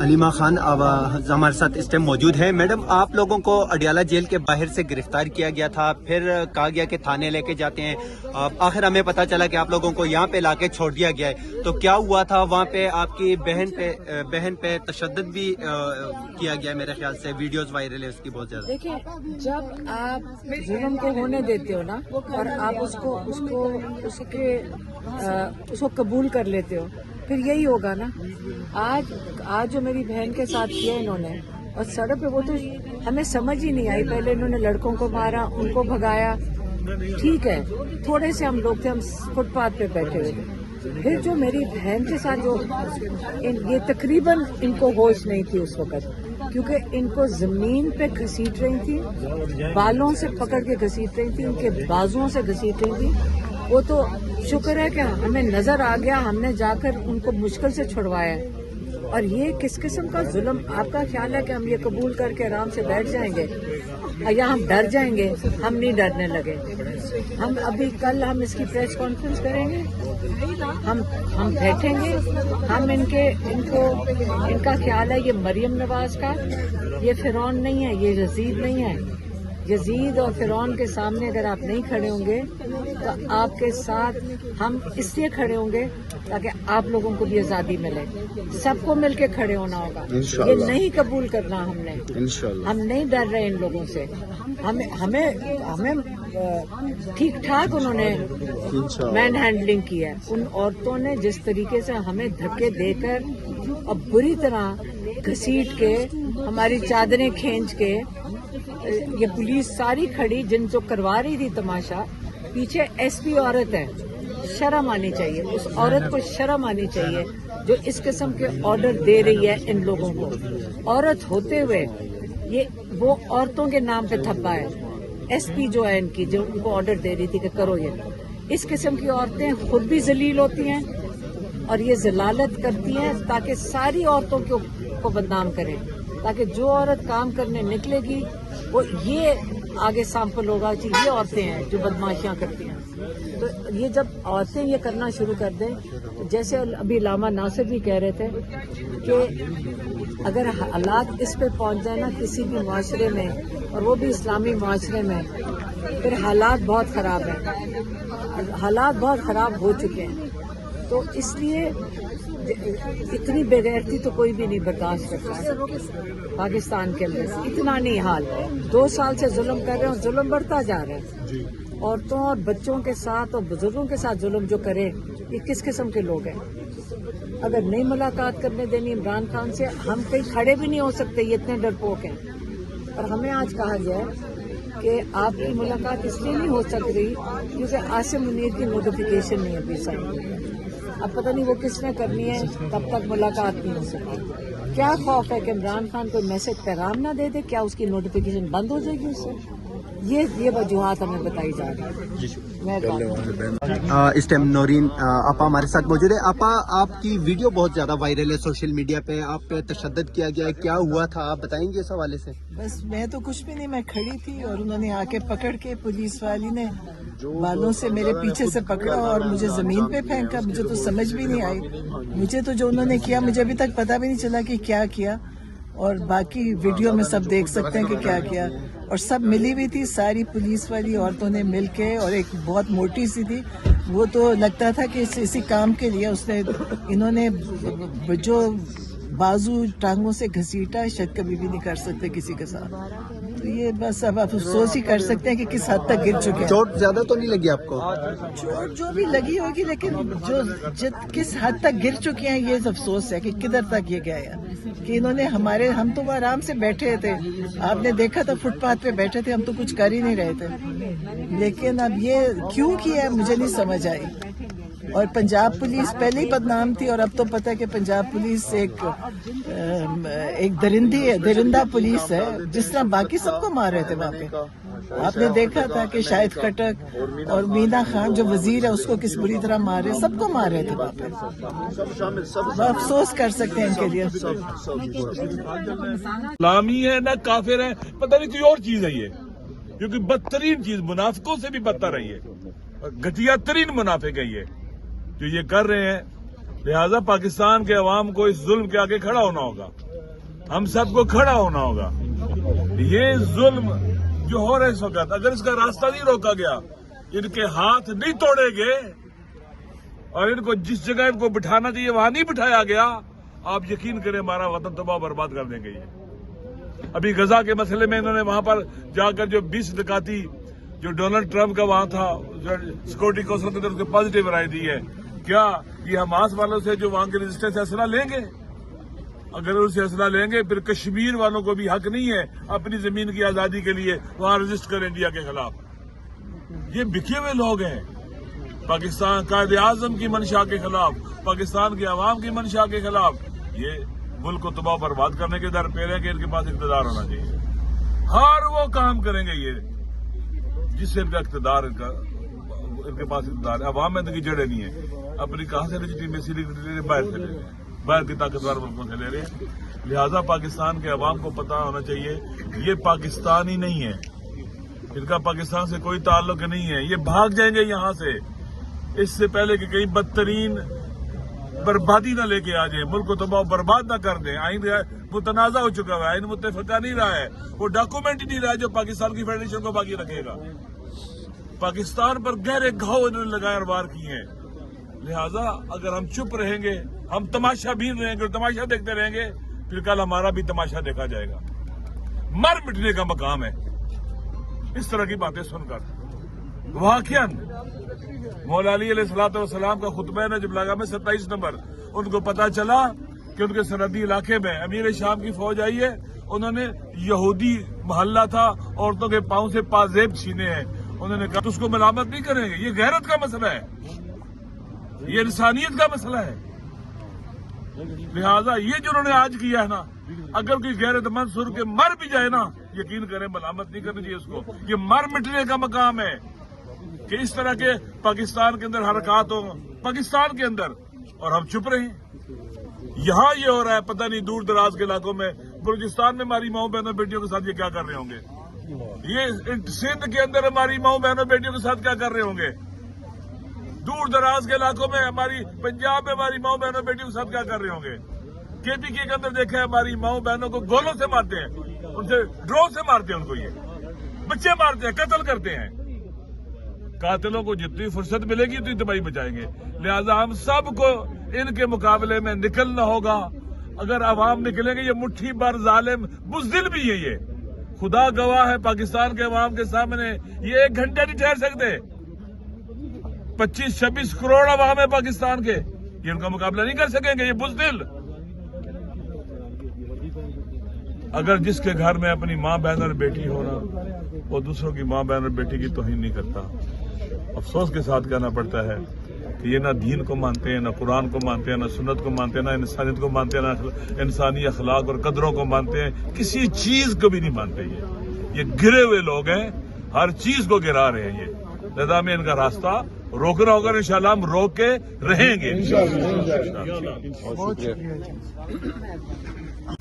علیمہ خان اب ہمارے ساتھ اس ٹائم موجود ہے. میڈم, آپ لوگوں کو اڈیالہ جیل کے باہر سے گرفتار کیا گیا تھا, پھر کہا گیا کہ تھانے لے کے جاتے ہیں, آخر ہمیں پتا چلا کہ آپ لوگوں کو یہاں پہ لا کے چھوڑ دیا گیا ہے. تو کیا ہوا تھا وہاں پہ؟ آپ کی بہن پہ تشدد بھی کیا گیا میرے خیال سے, ویڈیوز وائرل ہے اس کی بہت زیادہ. دیکھیں, جب آپ ظلم کو ہونے دیتے ہو نا اور آپ اس کو قبول کر لیتے ہو, پھر یہی ہوگا نا. آج جو میری بہن کے ساتھ کیا انہوں نے, اور سڑک پہ وہ تو ہمیں سمجھ ہی نہیں آئی. پہلے انہوں نے لڑکوں کو مارا, ان کو بھگایا, ٹھیک ہے, تھوڑے سے ہم لوگ تھے, ہم فٹ پاتھ پہ بیٹھے ہوئے تھے. پھر جو میری بہن کے ساتھ جو یہ تقریباً ان کو ہوش نہیں تھی اس وقت, کیونکہ ان کو زمین پہ گھسیٹ رہی تھی, بالوں سے پکڑ کے گھسیٹ رہی تھی, ان کے بازوؤں سے گھسیٹ رہی تھی. وہ تو شکر ہے کہ ہمیں نظر آ گیا, ہم نے جا کر ان کو مشکل سے چھڑوایا. اور یہ کس قسم کا ظلم؟ آپ کا خیال ہے کہ ہم یہ قبول کر کے آرام سے بیٹھ جائیں گے یا ہم ڈر جائیں گے؟ ہم نہیں ڈرنے لگے. ہم ابھی کل ہم اس کی پریس کانفرنس کریں گے, ہم بیٹھیں گے, ہم ان کا خیال ہے یہ مریم نواز کا, یہ فرعون نہیں ہے, یہ یزید نہیں ہے. یزید اور فرعون کے سامنے اگر آپ نہیں کھڑے ہوں گے تو آپ کے ساتھ ہم اس لیے کھڑے ہوں گے تاکہ آپ لوگوں کو بھی آزادی ملے. سب کو مل کے کھڑے ہونا ہوگا. یہ نہیں قبول کرنا ہم نے. ہم نہیں ڈر رہے ان لوگوں سے. ہمیں ٹھیک ٹھاک انہوں نے مین ہینڈلنگ کی ہے. ان عورتوں نے جس طریقے سے ہمیں دھکے دے کر اور بری طرح گھسیٹ کے, ہماری چادریں کھینچ کے, یہ پولیس ساری کھڑی جن جو کروا رہی تھی تماشا, پیچھے ایس پی عورت ہے. شرم آنی چاہیے, اس عورت کو شرم آنی چاہیے جو اس قسم کے آرڈر دے رہی ہے ان لوگوں کو. عورت ہوتے ہوئے یہ وہ عورتوں کے نام پہ تھپا ہے. ایس پی جو ہے ان کی, جو ان کو آرڈر دے رہی تھی کہ کرو یہ. اس قسم کی عورتیں خود بھی ذلیل ہوتی ہیں اور یہ ذلالت کرتی ہیں تاکہ ساری عورتوں کو بدنام کریں, تاکہ جو عورت کام کرنے نکلے گی وہ یہ آگے سیمپل ہوگا کہ یہ عورتیں ہیں جو بدماشیاں کرتی ہیں. تو یہ جب عورتیں یہ کرنا شروع کر دیں, جیسے ابھی علامہ ناصر بھی کہہ رہے تھے کہ اگر حالات اس پہ پہنچ جائیں نا کسی بھی معاشرے میں, اور وہ بھی اسلامی معاشرے میں, پھر حالات بہت خراب ہیں. حالات بہت خراب ہو چکے ہیں. تو اس لیے اتنی بے غیرتی تو کوئی بھی نہیں برداشت کرتا ہے پاکستان کے اندر. اتنا نہیں حال. 2 سال سے ظلم کر رہے ہیں اور ظلم بڑھتا جا رہا ہے. عورتوں اور بچوں کے ساتھ اور بزرگوں کے ساتھ ظلم جو کرے, یہ کس قسم کے لوگ ہیں؟ اگر نہیں ملاقات کرنے دینی عمران خان سے, ہم کہیں کھڑے بھی نہیں ہو سکتے, یہ اتنے ڈرپوک ہیں. اور ہمیں آج کہا گیا ہے کہ آپ کی ملاقات اس لیے نہیں ہو سک رہی کیونکہ عاصم منیر کی نوٹیفیکیشن نہیں ابھی سائن. اب پتہ نہیں وہ کس نے کرنی ہے, تب تک ملاقات نہیں ہو سکتی. کیا خوف ہے کہ عمران خان کوئی میسج پیغام نہ دے دے؟ کیا اس کی نوٹیفیکیشن بند ہو جائے گی اس سے؟ یہ وجوہات ہمیں بتائی جا رہی ہیں. اس ٹائم نورین آپا ہمارے ساتھ موجود ہے. آپا, آپ کی ویڈیو بہت زیادہ وائرل ہے سوشل میڈیا پہ, آپ پہ تشدد کیا گیا ہے, کیا ہوا تھا آپ بتائیں گے اس حوالے سے؟ بس میں تو کچھ بھی نہیں, میں کھڑی تھی اور انہوں نے آ کے پکڑ کے, پولیس والی نے بالوں سے میرے پیچھے سے پکڑا اور مجھے زمین پہ پھینکا. مجھے تو سمجھ بھی نہیں آئی. مجھے تو جو انہوں نے کیا, مجھے ابھی تک پتہ بھی نہیں چلا کہ کیا کیا. اور باقی ویڈیو میں سب دیکھ سکتے ہیں کہ کیا کیا. اور سب ملی ہوئی تھی, ساری پولیس والی عورتوں نے مل کے, اور ایک بہت موٹی سی تھی, وہ تو لگتا تھا کہ اسی کام کے لیے انہوں نے جو بازو ٹانگوں سے گھسیٹا, شاید کبھی بھی نہیں کر سکتے کسی کے ساتھ. تو یہ بس اب آپ افسوس ہی کر سکتے ہیں کہ کس حد تک گر چکے ہیں. چوٹ زیادہ تو نہیں لگی آپ کو؟ چوٹ جو بھی لگی ہوگی, لیکن جو کس حد تک گر چکی ہیں یہ افسوس ہے کہ کدھر تک یہ گیا ہے. کہ انہوں نے ہم تو آرام سے بیٹھے تھے, آپ نے دیکھا تھا فٹ پاتھ پہ بیٹھے تھے, ہم تو کچھ کر ہی نہیں رہے تھے. لیکن اب یہ کیوں کیا ہے مجھے نہیں سمجھ آئی. اور پنجاب پولیس پہلے ہی بدنام تھی, اور اب تو پتہ ہے کہ پنجاب پولیس ایک درندہ پولیس ہے. جس طرح باقی سب کو مار رہے تھے وہاں پہ, آپ نے دیکھا تھا کہ شاہد خٹک اور مینا خان جو وزیر ہے اس کو کس بری طرح مار رہے, سب کو مار رہے تھے وہاں پہ. افسوس کر سکتے ہیں ان کے لیے. اسلامی ہے نہ کافر ہے, پتہ نہیں کوئی اور چیز ہے یہ, کیونکہ بدترین چیز منافقوں سے بھی بدتر ہے یہ, گھٹیا ترین منافق ہے یہ جو یہ کر رہے ہیں. لہذا پاکستان کے عوام کو اس ظلم کے آگے کھڑا ہونا ہوگا، ہم سب کو کھڑا ہونا ہوگا. یہ ظلم جو ہو رہا ہے اس وقت، اگر اس کا راستہ نہیں روکا گیا، ان کے ہاتھ نہیں توڑے گئے اور ان کو جس جگہ ان کو بٹھانا چاہیے وہاں نہیں بٹھایا گیا، آپ یقین کریں ہمارا وطن تباہ برباد کر دیں گے. یہ ابھی غزہ کے مسئلے میں انہوں نے وہاں پر جا کر جو 20 ڈکاتی جو ڈونلڈ ٹرمپ کا وہاں تھا سیکورٹی کونسل کے اندر پازیٹیو رائے دی ہے، کیا یہ حماس والوں سے جو وہاں کے رجسٹر اسلحہ لیں گے؟ اگر ان سے اسلحہ لیں گے پھر کشمیر والوں کو بھی حق نہیں ہے اپنی زمین کی آزادی کے لیے وہاں رجسٹر کریں انڈیا کے خلاف. یہ بکے ہوئے لوگ ہیں. پاکستان قائد اعظم کی منشا کے خلاف، پاکستان کے عوام کی منشا کے خلاف یہ ملک کو تباہ برباد کرنے کے در پہ ہیں کہ ان کے پاس اقتدار ہونا چاہیے. ہر وہ کام کریں گے یہ جس سے ان کا اقتدار ان کے پاس اقتدار ہے. عوام میں ان کی جڑیں نہیں ہے. اپنی کہاں سے لیجیٹیمیسی لے رہے ہیں؟ باہر سے لے رہے ہیں، باہر کی طاقتور ملکوں سے لے رہے ہیں. لہذا پاکستان کے عوام کو پتہ ہونا چاہیے یہ پاکستانی نہیں ہے، ان کا پاکستان سے کوئی تعلق نہیں ہے. یہ بھاگ جائیں گے یہاں سے اس سے پہلے کہ کہیں بدترین بربادی نہ لے کے آ جائے، ملک کو تباہ برباد نہ کر دیں. آئین متنازع ہو چکا ہے، آئین متفقہ نہیں رہا ہے، وہ ڈاکومنٹ ہی نہیں رہا ہے جو پاکستان کی فیڈریشن کو باقی رکھے گا. پاکستان پر گہرے گھاؤ انہوں نے لگائے اور وار کیے ہیں. لہذا اگر ہم چپ رہیں گے، ہم تماشا بین رہیں گے اور تماشا دیکھتے رہیں گے، پھر کل ہمارا بھی تماشا دیکھا جائے گا. مر مٹنے کا مقام ہے اس طرح کی باتیں سن کر. واقعاً مولا علی علیہ الصلوۃ والسلام کا خطبہ نے جب لگا میں 27 نمبر ان کو پتا چلا کہ ان کے سرحدی علاقے میں امیر شام کی فوج آئی ہے، انہوں نے یہودی محلہ تھا، عورتوں کے پاؤں سے پازیب چھینے ہیں. انہوں نے کہا تو اس کو ملامت نہیں کریں گے، یہ غیرت کا مسئلہ ہے، یہ انسانیت کا مسئلہ ہے. لہذا یہ جو انہوں نے آج کیا ہے نا، اگر کوئی غیرت مند سر کے مر بھی جائے نا، یقین کریں ملامت نہیں کرنی چاہیے اس کو. یہ مر مٹنے کا مقام ہے کہ اس طرح کے پاکستان کے اندر حرکات ہوں پاکستان کے اندر اور ہم چپ رہے ہیں. یہاں یہ ہو رہا ہے، پتہ نہیں دور دراز کے علاقوں میں بلوچستان میں ہماری ماؤں بہنوں بیٹیوں کے ساتھ یہ کیا کر رہے ہوں گے، یہ سندھ کے اندر ہماری ماؤں بہنوں بیٹیوں کے ساتھ کیا کر رہے ہوں گے، دور دراز کے علاقوں میں ہماری پنجاب میں ہماری ماؤں بہنوں بیٹیوں کے ساتھ کیا کر رہے ہوں گے. KPK کے اندر دیکھیں ہماری ماؤں بہنوں کو گولوں سے مارتے ہیں، ان سے ڈرون سے مارتے ہیں، ان کو یہ بچے مارتے ہیں، قتل کرتے ہیں. قاتلوں کو جتنی فرصت ملے گی اتنی تباہی بچائیں گے. لہذا ہم سب کو ان کے مقابلے میں نکلنا ہوگا. اگر عوام نکلیں گے، یہ مٹھی بھر ظالم بزدل بھی ہے، یہ خدا گواہ ہے پاکستان کے عوام کے سامنے، یہ 1 گھنٹہ نہیں ٹھہر سکتے. 25-26 کروڑ عوام ہے پاکستان کے، یہ ان کا مقابلہ نہیں کر سکیں گے، یہ بزدل. اگر جس کے گھر میں اپنی ماں بہن اور بیٹی ہو نا، وہ دوسروں کی ماں بہن اور بیٹی کی توہین نہیں کرتا. افسوس کے ساتھ کہنا پڑتا ہے کہ یہ نہ دین کو مانتے ہیں، نہ قرآن کو مانتے ہیں، نہ سنت کو مانتے ہیں، نہ انسانیت کو مانتے ہیں، نہ انسانی اخلاق اور قدروں کو مانتے ہیں، کسی چیز کو بھی نہیں مانتے. یہ گرے ہوئے لوگ ہیں، ہر چیز کو گرا رہے ہیں. یہ لہذا میں ان کا راستہ روکنا ہوگا، انشاءاللہ ہم روک کے رہیں گے.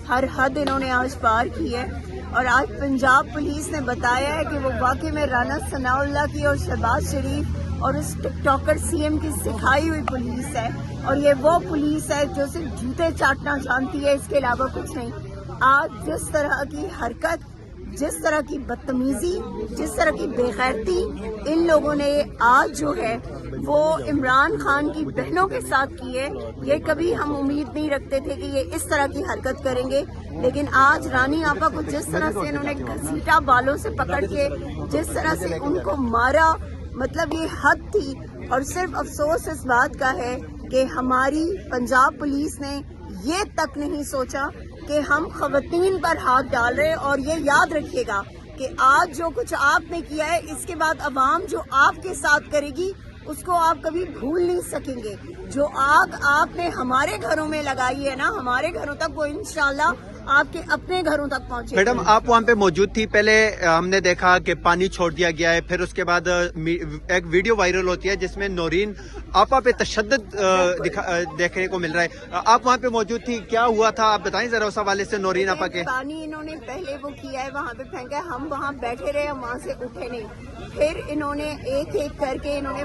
ہر حد انہوں نے آج پار کی ہے، اور آج پنجاب پولیس نے بتایا ہے کہ وہ واقعی میں رانا ثناء اللہ کی اور شہباز شریف اور اس ٹک ٹاکر CM کی سکھائی ہوئی پولیس ہے، اور یہ وہ پولیس ہے جو صرف جوتے چاٹنا جانتی ہے، اس کے علاوہ کچھ نہیں. آج جس طرح کی حرکت، جس طرح کی بدتمیزی، جس طرح کی بے غیرتی ان لوگوں نے آج جو ہے وہ عمران خان کی بہنوں کے ساتھ کی ہے، یہ کبھی ہم امید نہیں رکھتے تھے کہ یہ اس طرح کی حرکت کریں گے. لیکن آج رانی آپا کو جس طرح سے انہوں نے گھسیٹا بالوں سے پکڑ کے، جس طرح سے ان کو مارا، مطلب یہ حد تھی. اور صرف افسوس اس بات کا ہے کہ ہماری پنجاب پولیس نے یہ تک نہیں سوچا کہ ہم خواتین پر ہاتھ ڈال رہے. اور یہ یاد رکھیے گا کہ آج جو کچھ آپ نے کیا ہے، اس کے بعد عوام جو آپ کے ساتھ کرے گی اس کو آپ کبھی بھول نہیں سکیں گے. جو آگ آپ نے ہمارے گھروں میں لگائی ہے نا، ہمارے گھروں تک وہ انشاءاللہ آپ کے اپنے گھروں تک پہنچے. میڈم آپ وہاں پہ موجود تھی، پہلے ہم نے دیکھا کہ پانی چھوڑ دیا گیا ہے، پھر اس کے بعد ایک ویڈیو وائرل ہوتی ہے جس میں نورین آپا پہ تشدد دیکھنے کو مل رہا ہے. آپ وہاں پہ موجود تھی، کیا ہوا تھا آپ بتائیں ذرا اس حوالے سے. نورین آپا کے پانی انہوں نے پہلے وہ کیا ہے، وہاں پہ پھینکا ہے، ہم وہاں بیٹھے رہے، ہم وہاں سے اٹھے نہیں. پھر انہوں نے ایک ایک کر کے انہوں نے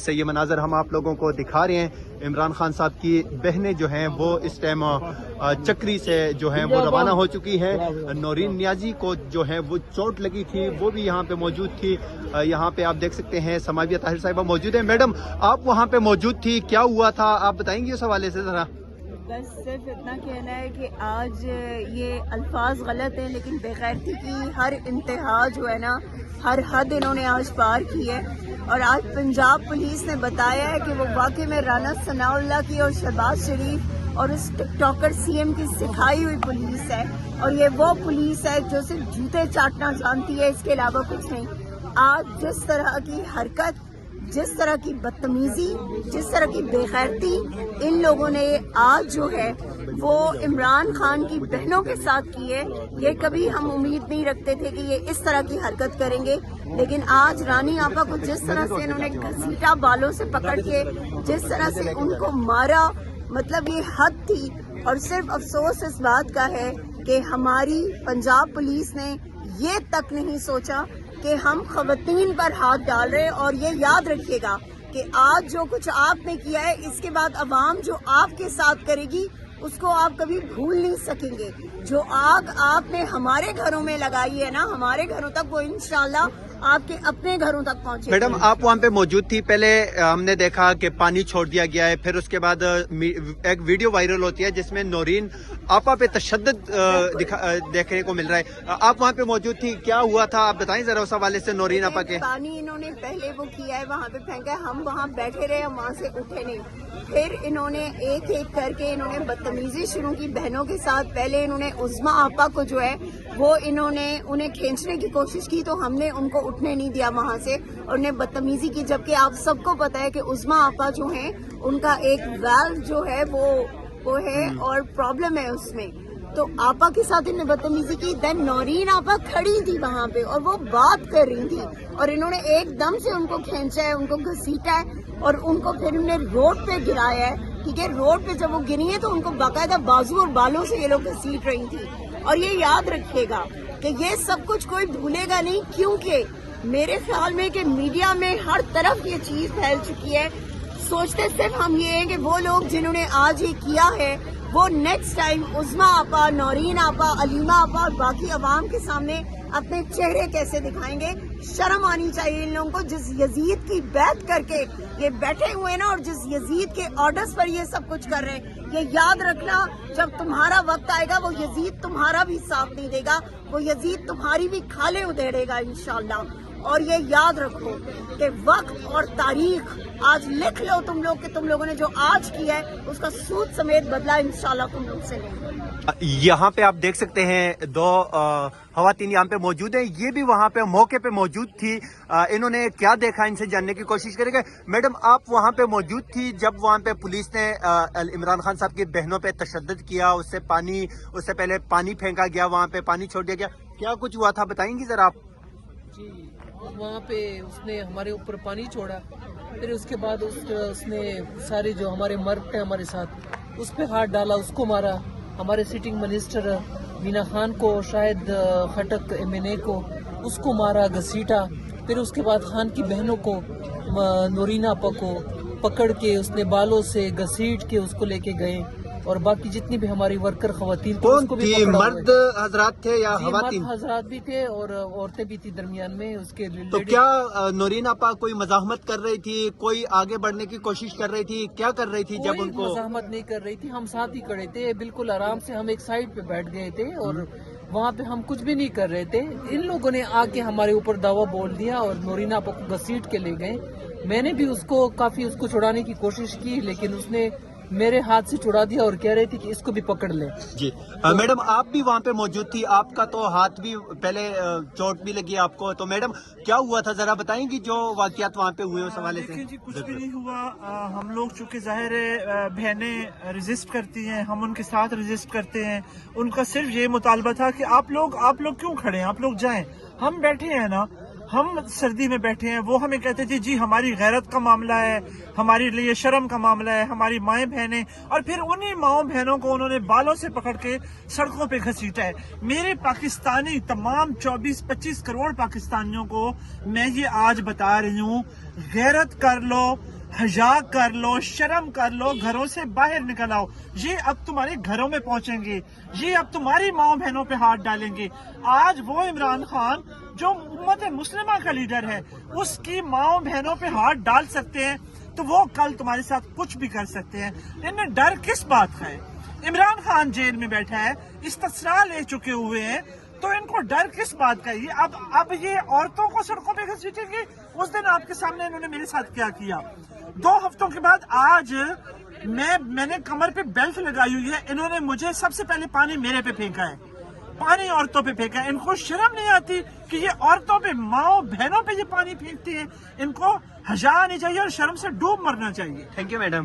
سے یہ مناظر ہم آپ لوگوں کو دکھا رہے ہیں. عمران خان صاحب کی بہنیں جو ہیں وہ اس ٹائم چکری سے جو ہیں وہ روانہ ہو چکی ہیں. نورین نیازی کو جو ہے وہ چوٹ لگی تھی, وہ بھی یہاں پہ موجود تھی. یہاں پہ آپ دیکھ سکتے ہیں سماویہ طاہر صاحبہ موجود ہیں. میڈم آپ وہاں پہ موجود تھی, کیا ہوا تھا آپ بتائیں گے اس حوالے سے ذرا؟ بس صرف اتنا کہنا ہے کہ آج یہ الفاظ غلط ہیں, لیکن بے غیرتی کی ہر انتہا جو ہے نا, ہر حد انہوں نے آج پار کی ہے. اور آج پنجاب پولیس نے بتایا ہے کہ وہ واقعی میں رانا ثناء اللہ کی اور شہباز شریف اور اس ٹک ٹاکر سی ایم کی سکھائی ہوئی پولیس ہے, اور یہ وہ پولیس ہے جو صرف جوتے چاٹنا جانتی ہے, اس کے علاوہ کچھ نہیں. آج جس طرح کی حرکت, جس طرح کی بدتمیزی, جس طرح کی بے غیرتی ان لوگوں نے آج جو ہے وہ عمران خان کی بہنوں کے ساتھ کی ہے, یہ کبھی ہم امید نہیں رکھتے تھے کہ یہ اس طرح کی حرکت کریں گے. لیکن آج رانی آپا کو جس طرح سے انہوں نے گھسیٹا بالوں سے پکڑ کے, جس طرح سے ان کو مارا, مطلب یہ حد تھی. اور صرف افسوس اس بات کا ہے کہ ہماری پنجاب پولیس نے یہ تک نہیں سوچا کہ ہم خواتین پر ہاتھ ڈال رہے. اور یہ یاد رکھیے گا کہ آج جو کچھ آپ نے کیا ہے, اس کے بعد عوام جو آپ کے ساتھ کرے گی اس کو آپ کبھی بھول نہیں سکیں گے. جو آگ آپ نے ہمارے گھروں میں لگائی ہے نا, ہمارے گھروں تک وہ انشاءاللہ آپ کے اپنے گھروں تک پہنچے. میڈم آپ وہاں پہ موجود تھی, پہلے ہم نے دیکھا کہ پانی چھوڑ دیا گیا ہے, پھر اس کے بعد ایک ویڈیو وائرل ہوتی ہے جس میں نورین آپا پہ تشدد دیکھنے کو مل رہا ہے. آپ وہاں پہ موجود تھی, کیا ہوا تھا آپ بتائیں ذرا اس حوالے سے نورین آپا کے؟ پانی انہوں نے پہلے وہ کیا ہے, وہاں پہ پھینکا ہے, ہم وہاں بیٹھے رہے, ہم وہاں سے اٹھے نہیں. پھر انہوں نے ایک ایک کر کے انہوں نے بدتمیزی شروع کی بہنوں کے ساتھ. پہلے انہوں نے عظمیٰ آپا کو جو ہے وہ انہیں کھینچنے کی کوشش کی, تو ہم نے ان کو اٹھنے نہیں دیا وہاں سے, اور انہیں بدتمیزی کی. جبکہ آپ سب کو پتا ہے کہ عظمیٰ آپا جو ہیں ان کا ایک ویلو جو ہے وہ ہے اور پرابلم ہے اس میں, تو آپا کے ساتھ انہیں بدتمیزی کی. دین نورین آپا کھڑی تھی وہاں پہ اور وہ بات کر رہی تھی, اور انہوں نے ایک دم سے ان کو کھینچا ہے, ان کو گھسیٹا ہے, اور ان کو پھر انہوں نے روڈ پہ گرایا ہے. ٹھیک ہے, روڈ پہ جب وہ گری ہے تو ان کو باقاعدہ بازو اور بالوں سے یہ لوگ گھسیٹ رہی تھی. اور یہ یاد رکھیے گا کہ یہ سب کچھ کوئی بھولے گا نہیں, کیونکہ میرے خیال میں کہ میڈیا میں ہر طرف یہ چیز پھیل چکی ہے. سوچتے صرف ہم یہ ہیں کہ وہ لوگ جنہوں نے آج یہ کیا ہے وہ نیکسٹ ٹائم عظمیٰ آپا, نورین آپا, علیمہ آپا اور باقی عوام کے سامنے اپنے چہرے کیسے دکھائیں گے. شرم آنی چاہیے ان لوگوں کو, جس یزید کی بیعت کر کے یہ بیٹھے ہوئے نا, اور جس یزید کے آرڈرز پر یہ سب کچھ کر رہے ہیں. یہ یاد رکھنا, جب تمہارا وقت آئے گا وہ یزید تمہارا بھی ساتھ نہیں دے گا, وہ یزید تمہاری بھی کھالیں ادھیڑے گا انشاءاللہ. اور یہ یاد رکھو کہ وقت اور تاریخ آج لکھ لو تم لوگ کہ تم لوگوں نے جو آج کیا ہے اس کا سود سمیت بدلہ انشاءاللہ تم لوگ سے لیں. یہاں پہ آپ دیکھ سکتے ہیں دو خواتین یہاں پہ موجود ہیں, یہ بھی وہاں پہ موقع پہ موجود تھی. انہوں نے کیا دیکھا ان سے جاننے کی کوشش کریں گے. میڈم آپ وہاں پہ موجود تھی جب وہاں پہ پولیس نے عمران خان صاحب کی بہنوں پہ تشدد کیا, اس سے پہلے پانی پھینکا گیا, وہاں پہ پانی چھوڑ دیا گیا, کیا کچھ ہوا تھا بتائیں گی ذرا آپ؟ جی, وہاں پہ اس نے ہمارے اوپر پانی چھوڑا, پھر اس کے بعد اس نے سارے جو ہمارے مرد تھے ہمارے ساتھ اس پہ ہاتھ ڈالا, اس کو مارا. ہمارے سٹنگ منسٹر مینا خان کو, شاید خٹک MNA کو, اس کو مارا, گھسیٹا. پھر اس کے بعد خان کی بہنوں کو, نورین آپا کو پکڑ کے اس نے بالوں سے گھسیٹ کے اس کو لے کے گئے, اور باقی جتنی بھی ہماری ورکر خواتین کون تھی, مرد حضرات تھے یا خواتین؟ مرد حضرات بھی تھے اور عورتیں بھی تھی درمیان میں اس کے. تو کیا نورین آپا کوئی مزاحمت کر رہی تھی, کوئی آگے بڑھنے کی کوشش کر رہی تھی, کیا کر رہی تھی جب ان کو؟ مزاحمت نہیں کر رہی تھی, ہم ساتھ ہی کھڑے تھے بالکل آرام سے. ہم ایک سائڈ پہ بیٹھ گئے تھے اور وہاں پہ ہم کچھ بھی نہیں کر رہے تھے. ان لوگوں نے آ کے ہمارے اوپر دعویٰ بول دیا اور نورین آپا کو گھسیٹ کے لے گئے. میں نے بھی اس کو چھڑانے کی کوشش کی, لیکن اس نے میرے ہاتھ سے چھڑا دیا اور کہہ رہی تھی کہ اس کو بھی پکڑ لے. جی میڈم آپ بھی وہاں پہ موجود تھی, آپ کا تو ہاتھ بھی پہلے چوٹ بھی لگی آپ کو, تو میڈم کیا ہوا تھا ذرا بتائیں گی جو واقعات وہاں پہ ہوئے اس حوالے سے؟ جی کچھ بھی نہیں ہوا. ہم لوگ چونکہ ظاہر ہے بہنیں ریزسٹ کرتی ہیں, ہم ان کے ساتھ ریزسٹ کرتے ہیں. ان کا صرف یہ مطالبہ تھا کہ آپ لوگ کیوں کھڑے ہیں, آپ لوگ جائیں, ہم بیٹھے ہیں نا. ہم سردی میں بیٹھے ہیں، وہ ہمیں کہتے تھے جی ہماری غیرت کا معاملہ ہے، ہمارے لیے شرم کا معاملہ ہے، ہماری مائیں بہنیں، اور پھر انہی ماؤں بہنوں کو انہوں نے بالوں سے پکڑ کے سڑکوں پہ گھسیٹا ہے۔ میرے پاکستانی تمام 24-25 کروڑ پاکستانیوں کو میں یہ آج بتا رہی ہوں، غیرت کر لو، حیا کر لو، شرم کر لو، گھروں سے باہر نکل آؤ۔ یہ اب تمہارے گھروں میں پہنچیں گے، یہ اب تمہاری ماؤں بہنوں پہ ہاتھ ڈالیں گے۔ آج وہ عمران خان جو امت مسلمہ کا لیڈر ہے، اس کی ماؤں بہنوں پہ ہاتھ ڈال سکتے ہیں تو وہ کل تمہارے ساتھ کچھ بھی کر سکتے ہیں۔ ان میں ڈر کس بات کا ہے؟ عمران خان جیل میں بیٹھا ہے، استثناء لے چکے ہوئے ہیں، تو ان کو ڈر کس بات کا ہے؟ اب یہ عورتوں کو سڑکوں پہ گھسیٹیں گے۔ اس دن آپ کے سامنے انہوں نے میرے ساتھ کیا 2 ہفتوں کے بعد آج میں نے کمر پہ بیلٹ لگائی ہوئی ہے، انہوں نے مجھے سب سے پہلے پانی میرے پہ پھینکا ہے، پانی عورتوں پہ پھینکا ہے۔ ان کو شرم نہیں آتی کہ یہ عورتوں پہ، ماؤں بہنوں پہ یہ پانی پھینکتے ہیں؟ ان کو حیا آنی چاہیے اور شرم سے ڈوب مرنا چاہیے۔ Thank you madam.